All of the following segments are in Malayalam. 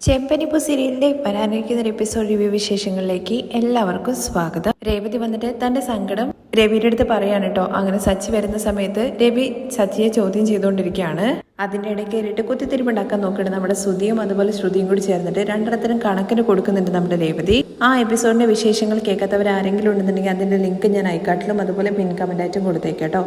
ചെമ്പനിപ്പൂ സീരിയലിന്റെ വരാനിരിക്കുന്ന ഒരു എപ്പിസോഡ് റിവ്യൂ വിശേഷങ്ങളിലേക്ക് എല്ലാവർക്കും സ്വാഗതം. രേവതി വന്നിട്ട് തന്റെ സങ്കടം രവിയുടെ അടുത്ത് പറയാണ് കേട്ടോ. അങ്ങനെ സച്ചി വരുന്ന സമയത്ത് രവി സച്ചിയെ ചോദ്യം ചെയ്തുകൊണ്ടിരിക്കുകയാണ്. അതിന്റെ ഇടയ്ക്ക് കയറിയിട്ട് കുത്തിത്തിരിപ്പുണ്ടാക്കാൻ നോക്കിയിട്ട് നമ്മുടെ ശ്രുതിയും അതുപോലെ ശ്രുതിയും കൂടി ചേർന്നിട്ട് രണ്ടിടത്തിനും കണക്കിന് കൊടുക്കുന്നുണ്ട് നമ്മുടെ രേവതി. ആ എപ്പിസോഡിന്റെ വിശേഷങ്ങൾ കേൾക്കാത്തവർ ആരെങ്കിലും ഉണ്ടെന്നുണ്ടെങ്കിൽ അതിന്റെ ലിങ്ക് ഞാൻ ഐക്കാട്ടിലും അതുപോലെ പിൻ കമന്റായിട്ടും കൊടുത്തേക്കേട്ടോ.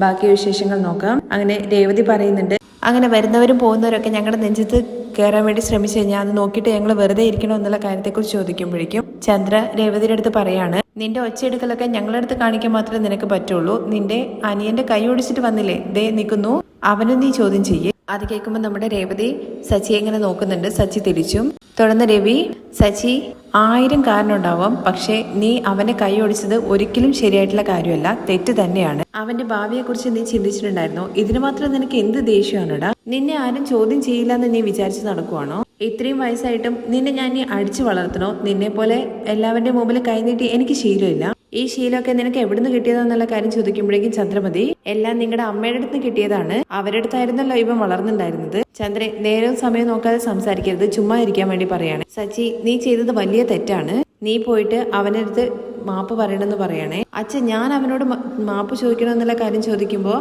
ബാക്കി വിശേഷങ്ങൾ നോക്കാം. അങ്ങനെ രേവതി പറയുന്നുണ്ട്, അങ്ങനെ വരുന്നവരും പോകുന്നവരൊക്കെ ഞങ്ങളുടെ നെഞ്ചത്ത് കയറാൻ വേണ്ടി ശ്രമിച്ചു കഴിഞ്ഞാൽ അത് നോക്കിയിട്ട് ഞങ്ങൾ വെറുതെ ഇരിക്കണോ എന്നുള്ള കാര്യത്തെക്കുറിച്ച് ചോദിക്കുമ്പോഴേക്കും ചന്ദ്ര രേവതിയുടെ അടുത്ത് പറയാണ്, നിന്റെ ഒച്ചയെടുക്കലൊക്കെ ഞങ്ങളുടെ അടുത്ത് കാണിക്കാൻ മാത്രമേ നിനക്ക് പറ്റുള്ളൂ. നിന്റെ അനിയന്റെ കൈ ഓടിച്ചിട്ട് വന്നില്ലേ, ദേ നിൽക്കുന്നു, അവനെ നീ ചോദ്യം ചെയ്യേ. അത് കേൾക്കുമ്പോൾ നമ്മുടെ രേവതി സച്ചിയെ ഇങ്ങനെ നോക്കുന്നുണ്ട്. സച്ചി തിരിച്ചും. തുടർന്ന് രവി, സച്ചി 1000 കാരണം ഉണ്ടാവാം, പക്ഷേ നീ അവനെ കൈ ഓടിച്ചത് ഒരിക്കലും ശരിയായിട്ടുള്ള കാര്യമല്ല, തെറ്റ് തന്നെയാണ്. അവന്റെ ഭാവിയെ കുറിച്ച് നീ ചിന്തിച്ചിട്ടുണ്ടായിരുന്നോ? ഇതിന് മാത്രം നിനക്ക് എന്ത് ദേഷ്യമാണടാ? നിന്നെ ആരും ചോദ്യം ചെയ്യില്ല എന്ന് നീ വിചാരിച്ച് നടക്കുവാണോ? ഇത്രയും വയസ്സായിട്ടും നിന്നെ ഞാൻ നീ അടിച്ചു വളർത്തണോ? നിന്നെ പോലെ എല്ലാവരുടെ മുമ്പിൽ കൈനീട്ടി എനിക്ക് ശീലമില്ല. ഈ ശീലമൊക്കെ നിനക്ക് എവിടുന്ന് കിട്ടിയതെന്നുള്ള കാര്യം ചോദിക്കുമ്പോഴേക്കും ചന്ദ്രമതി, എല്ലാം നിങ്ങളുടെ അമ്മയുടെ അടുത്ത് കിട്ടിയതാണ്, അവരുടെ അടുത്തായിരുന്നല്ലോ ഇവൻ വളർന്നുണ്ടായിരുന്നത്. ചന്ദ്രൻ നേരവും സമയം നോക്കാതെ സംസാരിക്കരുത്, ചുമ്മാ ഇരിക്കാൻ വേണ്ടി പറയാണ്. സച്ചി, നീ ചെയ്തത് വലിയ തെറ്റാണ്. നീ പോയിട്ട് അവൻ്റെ അടുത്ത് മാപ്പ് പറയണമെന്ന് പറയണേ. അച്ഛൻ, ഞാൻ അവനോട് മാപ്പ് ചോദിക്കണമെന്നുള്ള കാര്യം ചോദിക്കുമ്പോൾ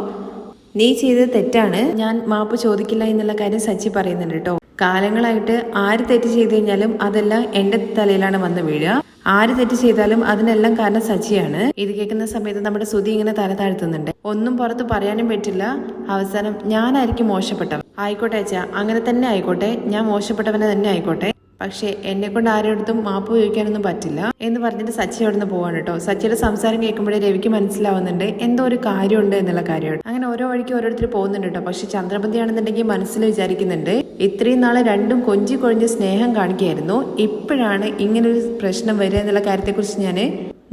നീ ചെയ്തത് തെറ്റാണ്, ഞാൻ മാപ്പ് ചോദിക്കില്ല എന്നുള്ള കാര്യം സച്ചി പറയുന്നുണ്ട് കേട്ടോ. കാലങ്ങളായിട്ട് ആര് തെറ്റ് ചെയ്തു കഴിഞ്ഞാലും അതെല്ലാം എന്റെ തലയിലാണ് വന്ന് വീഴുക. ആര് തെറ്റ് ചെയ്താലും അതിനെല്ലാം കാരണം സച്ചിയാണ്. ഇത് കേൾക്കുന്ന സമയത്ത് നമ്മുടെ ശ്രുതി ഇങ്ങനെ തല താഴ്ത്തുന്നുണ്ട്. ഒന്നും പുറത്ത് പറയാനും പറ്റില്ല. അവസാനം ഞാനായിരിക്കും മോശപ്പെട്ടവൻ. ആയിക്കോട്ടെ അച്ഛാ, അങ്ങനെ തന്നെ ആയിക്കോട്ടെ, ഞാൻ മോശപ്പെട്ടവനെ തന്നെ ആയിക്കോട്ടെ, പക്ഷെ എന്നെ കൊണ്ട് ആരോടത്തും മാപ്പ് ചോദിക്കാനൊന്നും പറ്റില്ല എന്ന് പറഞ്ഞിട്ട് സച്ചി അവിടെ നിന്ന് പോവാണ് കേട്ടോ. സച്ചിയുടെ സംസാരം കേൾക്കുമ്പോഴേ രവിക്ക് മനസ്സിലാവുന്നുണ്ട് എന്തോ ഒരു കാര്യമുണ്ട് എന്നുള്ള കാര്യമാണ്. അങ്ങനെ ഓരോ വഴിക്ക് ഓരോരുത്തർ പോകുന്നുണ്ട് കേട്ടോ. പക്ഷെ ചന്ദ്രപതിയാണെന്നുണ്ടെങ്കിൽ മനസ്സിൽ വിചാരിക്കുന്നുണ്ട്, ഇത്രയും നാളെ രണ്ടും കൊഞ്ചി കൊഴിഞ്ഞ് സ്നേഹം കാണിക്കുകയായിരുന്നു, ഇപ്പോഴാണ് ഇങ്ങനൊരു പ്രശ്നം വരിക എന്നുള്ള കാര്യത്തെക്കുറിച്ച് ഞാൻ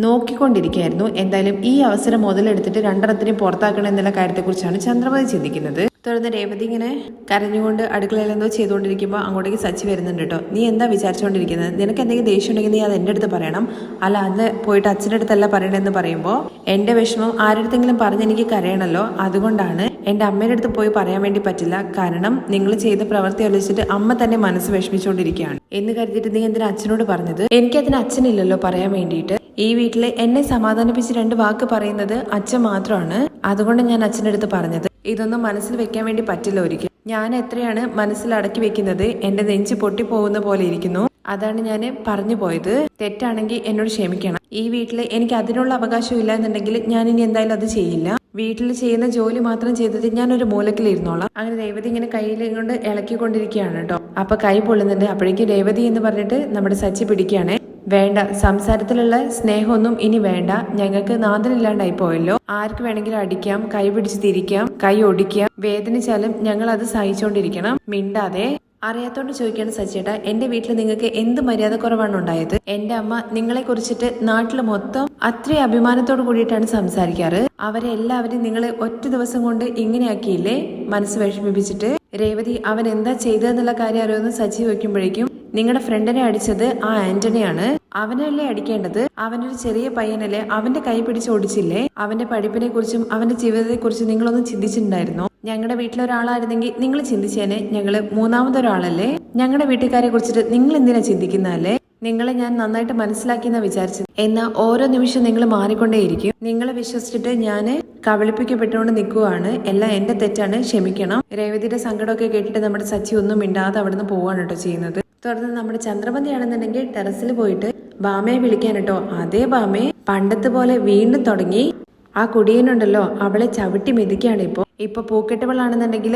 നോക്കിക്കൊണ്ടിരിക്കുകയായിരുന്നു. എന്തായാലും ഈ അവസരം മുതലെടുത്തിട്ട് രണ്ടെണ്ണത്തിനെയും പുറത്താക്കണം എന്നുള്ള കാര്യത്തെക്കുറിച്ചാണ് ചന്ദ്രപതി ചിന്തിക്കുന്നത്. തുടർന്ന് രേവതി ഇങ്ങനെ കരഞ്ഞുകൊണ്ട് അടുക്കളയിൽ എന്തോ ചെയ്തുകൊണ്ടിരിക്കുമ്പോൾ അങ്ങോട്ടേക്ക് സച്ചി വരുന്നുണ്ട് കേട്ടോ. നീ എന്താ വിചാരിച്ചുകൊണ്ടിരിക്കുന്നത്? നിനക്ക് എന്തെങ്കിലും ദേഷ്യം ഉണ്ടെങ്കിൽ നീ അത് എൻ്റെ അടുത്ത് പറയണം, അല്ല അത് പോയിട്ട് അച്ഛൻ്റെ അടുത്തല്ല പറയണമെന്ന് പറയുമ്പോൾ എൻ്റെ വിഷമം ആരുടെടുത്തെങ്കിലും പറഞ്ഞ് എനിക്ക് കരയണല്ലോ, അതുകൊണ്ടാണ് എൻ്റെ അമ്മയുടെ അടുത്ത് പോയി പറയാൻ വേണ്ടി പറ്റില്ല. കാരണം നിങ്ങൾ ചെയ്ത പ്രവൃത്തി ആലോചിച്ചിട്ട് അമ്മ തന്നെ മനസ്സ് വിഷമിച്ചുകൊണ്ടിരിക്കുകയാണ് എന്ന് കരുതിയിട്ട് നീ എന്തിനാ അച്ഛനോട് പറഞ്ഞത്? എനിക്കതിന് അച്ഛനില്ലല്ലോ പറയാൻ വേണ്ടിയിട്ട്. ഈ വീട്ടില് എന്നെ സമാധാനിപ്പിച്ച് 2 വാക്ക് പറയുന്നത് അച്ഛൻ മാത്രമാണ്, അതുകൊണ്ട് ഞാൻ അച്ഛൻ്റെ അടുത്ത് പറഞ്ഞത്. ഇതൊന്നും മനസ്സിൽ വെക്കാൻ വേണ്ടി പറ്റില്ല ഒരിക്കലും. ഞാൻ എത്രയാണ് മനസ്സിൽ അടക്കി വെക്കുന്നത്, എന്റെ നെഞ്ച് പൊട്ടിപ്പോകുന്ന പോലെ ഇരിക്കുന്നു. അതാണ് ഞാൻ പറഞ്ഞു പോയത്. തെറ്റാണെങ്കിൽ എന്നോട് ക്ഷമിക്കണം. ഈ വീട്ടിൽ എനിക്ക് അതിനുള്ള അവകാശം ഇല്ല എന്നുണ്ടെങ്കിൽ ഞാൻ ഇനി എന്തായാലും അത് ചെയ്യില്ല. വീട്ടിൽ ചെയ്യുന്ന ജോലി മാത്രം ചെയ്തിട്ട് ഞാനൊരു മൂലക്കിലിരുന്നോളാം. അങ്ങനെ രേവതി ഇങ്ങനെ കയ്യിൽ കൊണ്ട് ഇളക്കിക്കൊണ്ടിരിക്കുകയാണ് കേട്ടോ. അപ്പൊ കൈ പൊള്ളുന്നുണ്ട്. അപ്പോഴേക്കും രേവതി എന്ന് പറഞ്ഞിട്ട് നമ്മുടെ സച്ചി പിടിക്കുകയാണ്. വേണ്ട, സംസാരത്തിലുള്ള സ്നേഹമൊന്നും ഇനി വേണ്ട, ഞങ്ങൾക്ക് നാദനില്ലാണ്ടായി പോയല്ലോ. ആർക്ക് വേണമെങ്കിലും അടിക്കാം, കൈ പിടിച്ച് തിരിക്കാം, കൈ ഒടിക്കാം, വേദനിച്ചാലും ഞങ്ങൾ അത് സഹിച്ചോണ്ടിരിക്കണം. മിണ്ടാതെ. അറിയാത്തോണ്ട് ചോദിക്കാണ് സച്ചേട്ടാ, എന്റെ വീട്ടിൽ നിങ്ങൾക്ക് എന്ത് മര്യാദ കുറവാണ് ഉണ്ടായത്? എന്റെ അമ്മ നിങ്ങളെ കുറിച്ചിട്ട് നാട്ടിൽ മൊത്തം അത്രയും അഭിമാനത്തോട് കൂടിയിട്ടാണ് സംസാരിക്കാറ്. അവരെ എല്ലാവരും നിങ്ങൾ ഒറ്റ ദിവസം കൊണ്ട് ഇങ്ങനെയാക്കിയില്ലേ, മനസ്സ് വിഷമിപ്പിച്ചിട്ട്. രേവതി, അവൻ എന്താ ചെയ്തതെന്നുള്ള കാര്യം അറിയുമെന്ന് സച്ചി ചോദിക്കുമ്പോഴേക്കും, നിങ്ങളുടെ ഫ്രണ്ടിനെ അടിച്ചത് ആ ആന്റണിയാണ്, അവനല്ലേ അടിക്കേണ്ടത്? അവനൊരു ചെറിയ പയ്യനല്ലേ, അവന്റെ കൈ പിടിച്ച് ഓടിച്ചില്ലേ? അവന്റെ പഠിപ്പിനെ കുറിച്ചും അവന്റെ ജീവിതത്തെ കുറിച്ചും നിങ്ങളൊന്നും ചിന്തിച്ചിട്ടുണ്ടായിരുന്നോ? ഞങ്ങളുടെ വീട്ടിലൊരാളായിരുന്നെങ്കിൽ നിങ്ങൾ ചിന്തിച്ചേനെ. ഞങ്ങള് മൂന്നാമതൊരാളല്ലേ? ഞങ്ങളുടെ വീട്ടുകാരെ കുറിച്ചിട്ട് നിങ്ങൾ എന്തിനാ ചിന്തിക്കുന്നതല്ലേ? നിങ്ങളെ ഞാൻ നന്നായിട്ട് മനസ്സിലാക്കിയെന്നാ വിചാരിച്ചത്. എന്നാൽ ഓരോ നിമിഷം നിങ്ങൾ മാറിക്കൊണ്ടേയിരിക്കും. നിങ്ങളെ വിശ്വസിച്ചിട്ട് ഞാൻ കബളിപ്പിക്കപ്പെട്ടുകൊണ്ട് നിൽക്കുവാണ്. എല്ലാം എന്റെ തെറ്റാണ്, ക്ഷമിക്കണം. രേവതിയുടെ സങ്കടമൊക്കെ കേട്ടിട്ട് നമ്മുടെ സച്ചി ഒന്നും മിണ്ടാതെ അവിടുന്ന് പോവാണ് കേട്ടോ ചെയ്യുന്നത്. തുടർന്ന് നമ്മുടെ ചന്ദ്രമതി ആണെന്നുണ്ടെങ്കിൽ ടെറസിൽ പോയിട്ട് ബാമയെ വിളിക്കാൻ കേട്ടോ. അതേ ബാമയെ പണ്ടത്തെ പോലെ വീണ്ടും തുടങ്ങി. ആ കുടിയനുണ്ടല്ലോ, അവളെ ചവിട്ടി മെതിക്കാണ് ഇപ്പൊ പൂക്കെട്ടുകളാണെന്നുണ്ടെങ്കിൽ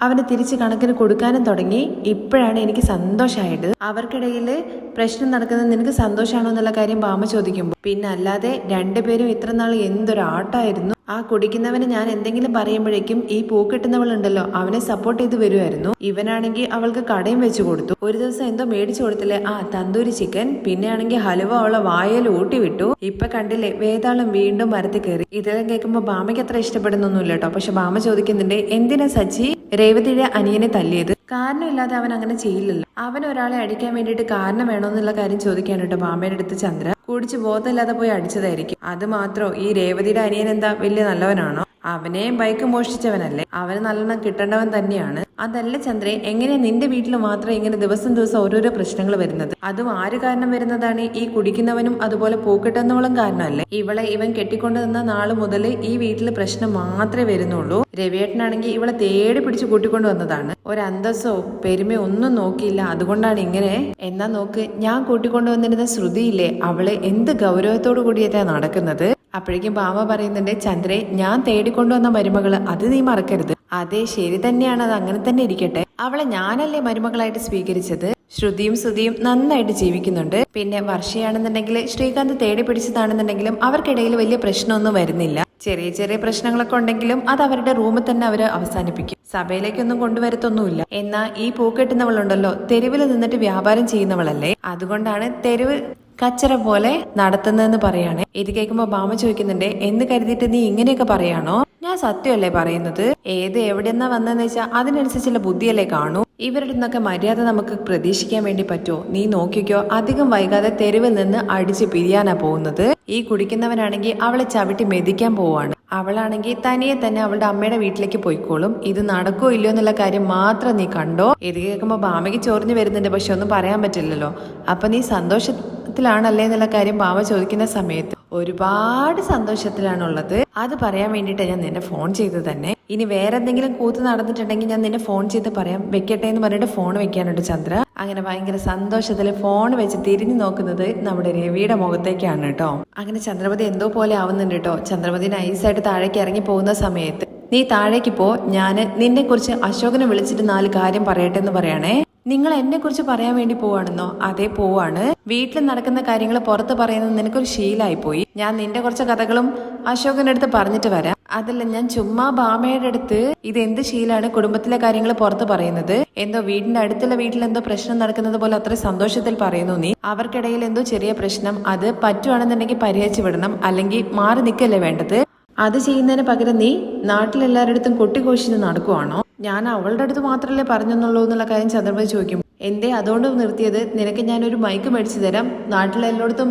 അവന് തിരിച്ച് കണക്കിന് കൊടുക്കാനും തുടങ്ങി. ഇപ്പോഴാണ് എനിക്ക് സന്തോഷമായത്. അവർക്കിടയിൽ പ്രശ്നം നടക്കുന്നത് നിനക്ക് സന്തോഷമാണോ എന്നുള്ള കാര്യം ബാമ ചോദിക്കുമ്പോൾ, പിന്നെ അല്ലാതെ രണ്ടുപേരും ഇത്ര നാൾ എന്തൊരാട്ടായിരുന്നു. ആ കുടിക്കുന്നവന് ഞാൻ എന്തെങ്കിലും പറയുമ്പോഴേക്കും ഈ പൂക്കെട്ടുന്നവളുണ്ടല്ലോ അവനെ സപ്പോർട്ട് ചെയ്ത് വരുമായിരുന്നു. ഇവനാണെങ്കിൽ അവൾക്ക് കടയും വെച്ചു കൊടുത്തു. ഒരു ദിവസം എന്തോ മേടിച്ചു കൊടുത്തില്ലേ, ആ തന്തൂരി ചിക്കൻ. പിന്നെ ആണെങ്കിൽ ഹലുവ അവളെ വായൽ ഊട്ടി വിട്ടു. ഇപ്പൊ കണ്ടില്ലേ, വേതാളം വീണ്ടും മരത്തിൽ കയറി. ഇതെല്ലാം കേൾക്കുമ്പോൾ ബാമയ്ക്ക് അത്ര ഇഷ്ടപ്പെടുന്നൊന്നുമില്ല കേട്ടോ. പക്ഷെ ബാമ ചോദിക്കുന്നുണ്ട്, എന്തിനാ സച്ചി രേവതിയുടെ അനിയനെ തല്ലിയത്? കാരണമില്ലാതെ അവൻ അങ്ങനെ ചെയ്യില്ലല്ലോ. അവൻ ഒരാളെ അടിക്കാൻ വേണ്ടിയിട്ട് കാരണം വേണോന്നുള്ള കാര്യം ചോദിക്കാൻ കേട്ടോ ബാമയുടെ അടുത്ത് ചന്ദ്ര. കുടിച്ച് ബോധമില്ലാതെ പോയി അടിച്ചതായിരിക്കും. അത് മാത്രോ, ഈ രേവതിയുടെ അനിയൻ എന്താ വലിയ നല്ലവനാണോ? അവനെയും ബൈക്ക് മോഷ്ടിച്ചവനല്ലേ, അവന് നല്ലോണം കിട്ടേണ്ടവൻ തന്നെയാണ്. അതല്ല ചന്ദ്രേ, എങ്ങനെയാ നിന്റെ വീട്ടിൽ മാത്രം ഇങ്ങനെ ദിവസം ദിവസം ഓരോരോ പ്രശ്നങ്ങൾ വരുന്നത്? അതും ആര് കാരണം വരുന്നതാണ്? ഈ കുടിക്കുന്നവനും അതുപോലെ പൂക്കിട്ടുന്നവളും കാരണമല്ലേ? ഇവളെ ഇവൻ കെട്ടിക്കൊണ്ടു വന്ന നാള് മുതൽ ഈ വീട്ടിൽ പ്രശ്നം മാത്രമേ വരുന്നുള്ളൂ. രവിയേട്ടനാണെങ്കിൽ ഇവളെ തേടി പിടിച്ച് കൂട്ടിക്കൊണ്ടു വന്നതാണ്. ഒരു അന്തസ്സോ പെരുമയോ ഒന്നും നോക്കിയില്ല, അതുകൊണ്ടാണ് ഇങ്ങനെ. എന്നാ നോക്ക്, ഞാൻ കൂട്ടിക്കൊണ്ടുവന്നിരുന്ന ശ്രുതിയില്ലേ, അവള് എന്ത് ഗൗരവത്തോടു കൂടിയാ നടക്കുന്നത്. അപ്പോഴേക്കും ഭാമ പറയുന്നുണ്ട്, ചന്ദ്രേ, ഞാൻ തേടിക്കൊണ്ടുവന്ന മരുമകള് അത് നീ മറക്കരുത്. അതെ, ശരി തന്നെയാണ്, അത് അങ്ങനെ തന്നെ ഇരിക്കട്ടെ. അവളെ ഞാനല്ലേ മരുമകളായിട്ട് സ്വീകരിച്ചത്. ശ്രുതിയും ശ്രുതിയും നന്നായിട്ട് ജീവിക്കുന്നുണ്ട്. പിന്നെ വർഷയാണെന്നുണ്ടെങ്കിൽ ശ്രീകാന്ത് തേടി പിടിച്ചതാണെന്നുണ്ടെങ്കിലും അവർക്കിടയിൽ വലിയ പ്രശ്നമൊന്നും വരുന്നില്ല. ചെറിയ ചെറിയ പ്രശ്നങ്ങളൊക്കെ ഉണ്ടെങ്കിലും അത് അവരുടെ റൂമിൽ തന്നെ അവര് അവസാനിപ്പിക്കും. സഭയിലേക്കൊന്നും കൊണ്ടുവരത്തൊന്നുമില്ല. എന്നാ ഈ പൂക്കെട്ടുന്നവളുണ്ടല്ലോ, തെരുവിൽ നിന്നിട്ട് വ്യാപാരം ചെയ്യുന്നവളല്ലേ, അതുകൊണ്ടാണ് തെരുവ് കച്ചറ പോലെ നടത്തുന്നതെന്ന് പറയാണ്. ഇത് കേൾക്കുമ്പോ ഭാമ ചോദിക്കുന്നുണ്ട്, എന്ന് കരുതിയിട്ട് നീ ഇങ്ങനെയൊക്കെ പറയാണോ? ഞാൻ സത്യമല്ലേ പറയുന്നത്. ഏത് എവിടെന്നാ വന്നതെന്ന് വെച്ചാൽ അതിനനുസരിച്ചുള്ള ബുദ്ധിയല്ലേ കാണൂ. ഇവരുടെ നിന്നൊക്കെ മര്യാദ നമുക്ക് പ്രതീക്ഷിക്കാൻ വേണ്ടി പറ്റുമോ? നീ നോക്കിക്കോ, അധികം വൈകാതെ തെരുവിൽ നിന്ന് അടിച്ച് പിരിയാനാ പോകുന്നത്. ഈ കുടിക്കുന്നവനാണെങ്കിൽ അവളെ ചവിട്ടി മെതിക്കാൻ പോവാണ്. അവളാണെങ്കിൽ തനിയെ തന്നെ അവളുടെ അമ്മയുടെ വീട്ടിലേക്ക് പോയിക്കോളും. ഇത് നടക്കോ ഇല്ലയോ എന്നുള്ള കാര്യം മാത്രം നീ കണ്ടോ. ഇത് കേൾക്കുമ്പോ ഭാമയ്ക്ക് ചൊറിഞ്ഞു വരുന്നുണ്ട്, പക്ഷെ ഒന്നും പറയാൻ പറ്റില്ലല്ലോ. അപ്പൊ നീ സന്തോഷത്തിലാണല്ലേ എന്നുള്ള കാര്യം ഭാമ ചോദിക്കുന്ന സമയത്ത് ഒരുപാട് സന്തോഷത്തിലാണുള്ളത്. അത് പറയാൻ വേണ്ടിയിട്ട് ഞാൻ നിന്നെ ഫോൺ ചെയ്തത് തന്നെ. ഇനി വേറെ എന്തെങ്കിലും കൂത്ത് നടന്നിട്ടുണ്ടെങ്കിൽ ഞാൻ നിന്നെ ഫോൺ ചെയ്ത് പറയാം, വെക്കട്ടെ എന്ന് പറഞ്ഞിട്ട് ഫോൺ വെക്കാനുണ്ട് ചന്ദ്ര. അങ്ങനെ ഭയങ്കര സന്തോഷത്തിൽ ഫോൺ വെച്ച് തിരിഞ്ഞു നോക്കുന്നത് നമ്മുടെ രവിയുടെ മുഖത്തേക്കാണ് കേട്ടോ. അങ്ങനെ ചന്ദ്രമതി എന്തോ പോലെ ആവുന്നുണ്ട് കേട്ടോ. ചന്ദ്രമതി നൈസായിട്ട് താഴേക്ക് ഇറങ്ങി പോകുന്ന സമയത്ത്, നീ താഴേക്ക് പോ, ഞാന് നിന്നെ കുറിച്ച് അശോകനെ വിളിച്ചിട്ട് 4 കാര്യം പറയട്ടെ എന്ന് പറയണേ. നിങ്ങൾ എന്നെ കുറിച്ച് പറയാൻ വേണ്ടി പോവാണെന്നോ? അതേ, പോവാണ്. വീട്ടിൽ നടക്കുന്ന കാര്യങ്ങൾ പുറത്ത് പറയുന്നത് നിനക്കൊരു ശീലായി പോയി. ഞാൻ നിന്റെ കുറച്ച് കഥകളും അശോകന്റെ അടുത്ത് പറഞ്ഞിട്ട് വരാം. അതല്ല, ഞാൻ ചുമ്മാ ഭാമയുടെ അടുത്ത് ഇത് എന്ത് ശീലാണ് കുടുംബത്തിലെ കാര്യങ്ങൾ പുറത്ത് പറയുന്നത്? എന്തോ വീടിന്റെ അടുത്തുള്ള വീട്ടിൽ എന്തോ പ്രശ്നം നടക്കുന്നത് പോലെ അത്ര സന്തോഷത്തിൽ പറയുന്നു നീ. അവർക്കിടയിൽ എന്തോ ചെറിയ പ്രശ്നം, അത് പറ്റുവാണെന്നുണ്ടെങ്കിൽ പരിഹരിച്ചു വിടണം, അല്ലെങ്കിൽ മാറി നിൽക്കല്ലേ വേണ്ടത്. അത് ചെയ്യുന്നതിന് പകരം നീ നാട്ടിലെല്ലാവരുടെ അടുത്തും കൊട്ടിഘോഷിച്ച് നടക്കുവാണോ? ഞാൻ അവളുടെ അടുത്ത് മാത്രമല്ലേ പറഞ്ഞെന്നുള്ളൂ എന്നുള്ള കാര്യം ചന്ദ്രമതി ചോദിക്കും. എന്തേ അതുകൊണ്ട് നിർത്തിയത്? നിനക്ക് ഞാനൊരു മൈക്ക് മേടിച്ചു തരാം, നാട്ടിലെല്ലായിടത്തും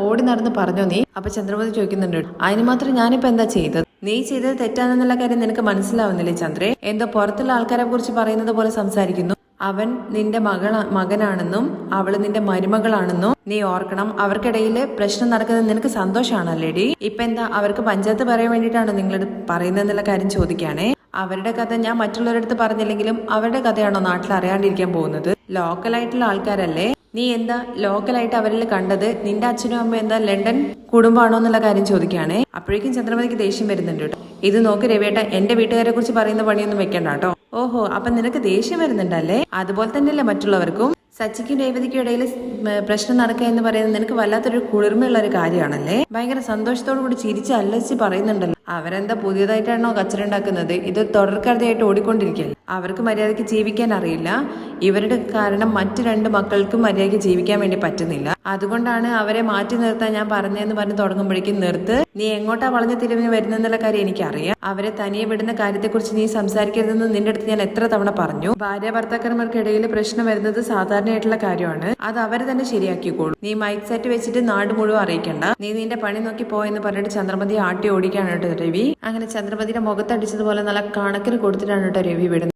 ഓടി നടന്ന് പറഞ്ഞോ നീ? അപ്പൊ ചന്ദ്രമതി ചോദിക്കുന്നുണ്ട്, അതിന് മാത്രം ഞാനിപ്പോ എന്താ ചെയ്തത്? നീ ചെയ്തത് തെറ്റാണെന്നുള്ള കാര്യം നിനക്ക് മനസ്സിലാവുന്നില്ലേ ചന്ദ്രേ? എന്തോ പുറത്തുള്ള ആൾക്കാരെ കുറിച്ച് പറയുന്നത് പോലെ സംസാരിക്കുന്നു. അവൻ നിന്റെ മകനാണെന്നും അവള് നിന്റെ മരുമകളാണെന്നും നീ ഓർക്കണം. അവർക്കിടയിൽ പ്രശ്നം നടക്കുന്നത് നിനക്ക് സന്തോഷാണല്ലേടി? ഇപ്പൊ എന്താ, അവർക്ക് പഞ്ചായത്ത് പറയാൻ വേണ്ടിയിട്ടാണോ നിങ്ങളത് പറയുന്നതെന്നുള്ള കാര്യം ചോദിക്കുകയാണേ. അവരുടെ കഥ ഞാൻ മറ്റുള്ളവരടുത്ത് പറഞ്ഞില്ലെങ്കിലും അവരുടെ കഥയാണോ നാട്ടിൽ അറിയാണ്ടിരിക്കാൻ പോകുന്നത്? ലോക്കലായിട്ടുള്ള ആൾക്കാരല്ലേ. നീ എന്താ ലോക്കലായിട്ട് അവരിൽ കണ്ടത്? നിന്റെ അച്ഛനും അമ്മ എന്താ ലണ്ടൻ കുടുംബമാണോ എന്നുള്ള കാര്യം ചോദിക്കുകയാണേ. അപ്പോഴേക്കും ചന്ദ്രമതിക്ക് ദേഷ്യം വരുന്നുണ്ട് കേട്ടോ. ഇത് നോക്ക് രവിയേട്ട, എന്റെ വീട്ടുകാരെ കുറിച്ച് പറയുന്ന പണിയൊന്നും വെക്കണ്ട കേട്ടോ. ഓഹോ, അപ്പൊ നിനക്ക് ദേഷ്യം വരുന്നുണ്ടല്ലേ? അതുപോലെ തന്നെയല്ലേ മറ്റുള്ളവർക്കും. സച്ചിക്കും രേവതിക്കും ഇടയിൽ പ്രശ്നം നടക്കുക എന്ന് പറയുന്നത് നിനക്ക് വല്ലാത്തൊരു കുളിർമയുള്ള ഒരു കാര്യമാണല്ലേ? ഭയങ്കര സന്തോഷത്തോടു കൂടി ചിരിച്ച് അല്ലച്ച് പറയുന്നുണ്ടല്ലോ. അവരെന്താ പുതിയതായിട്ടാണോ കച്ചറ ഉണ്ടാക്കുന്നത്? ഇത് തുടർക്കഥയായിട്ട് ഓടിക്കൊണ്ടിരിക്കുകയല്ലേ. അവർക്ക് മര്യാദയ്ക്ക് ജീവിക്കാൻ അറിയില്ല. ഇവരുടെ കാരണം മറ്റു 2 മക്കൾക്കും മര്യാദയ്ക്ക് ജീവിക്കാൻ വേണ്ടി പറ്റുന്നില്ല. അതുകൊണ്ടാണ് അവരെ മാറ്റി നിർത്താൻ ഞാൻ പറഞ്ഞതെന്ന് പറഞ്ഞ് തുടങ്ങുമ്പോഴേക്കും നിർത്ത്. നീ എങ്ങോട്ടാ വളഞ്ഞ തിരിവിന് വരുന്നെന്നുള്ള കാര്യം എനിക്കറിയാം. അവരെ തനിയെ വിടുന്ന കാര്യത്തെക്കുറിച്ച് നീ സംസാരിക്കരുതെന്ന് നിന്റെ അടുത്ത് ഞാൻ എത്ര തവണ പറഞ്ഞു. ഭാര്യ ഭർത്താക്കന്മാർക്കിടയിൽ പ്രശ്നം വരുന്നത് സാധാരണയായിട്ടുള്ള കാര്യമാണ്. അത് അവര് തന്നെ ശരിയാക്കിക്കോളൂ. നീ മൈക്ക് സെറ്റ് വെച്ചിട്ട് നാട് മുഴുവൻ അറിയിക്കണ്ട. നീ നിന്റെ പണി നോക്കി പോയെന്ന് പറഞ്ഞിട്ട് ചന്ദ്രമതി ആട്ടി ഓടിക്കാണ് കേട്ടോ രവി. അങ്ങനെ ചന്ദ്രമതിയുടെ മുഖത്തടിച്ചതുപോലെ നല്ല കണക്കിന് കൊടുത്തിട്ടാണ് കേട്ടോ രവി വിടുന്നത്.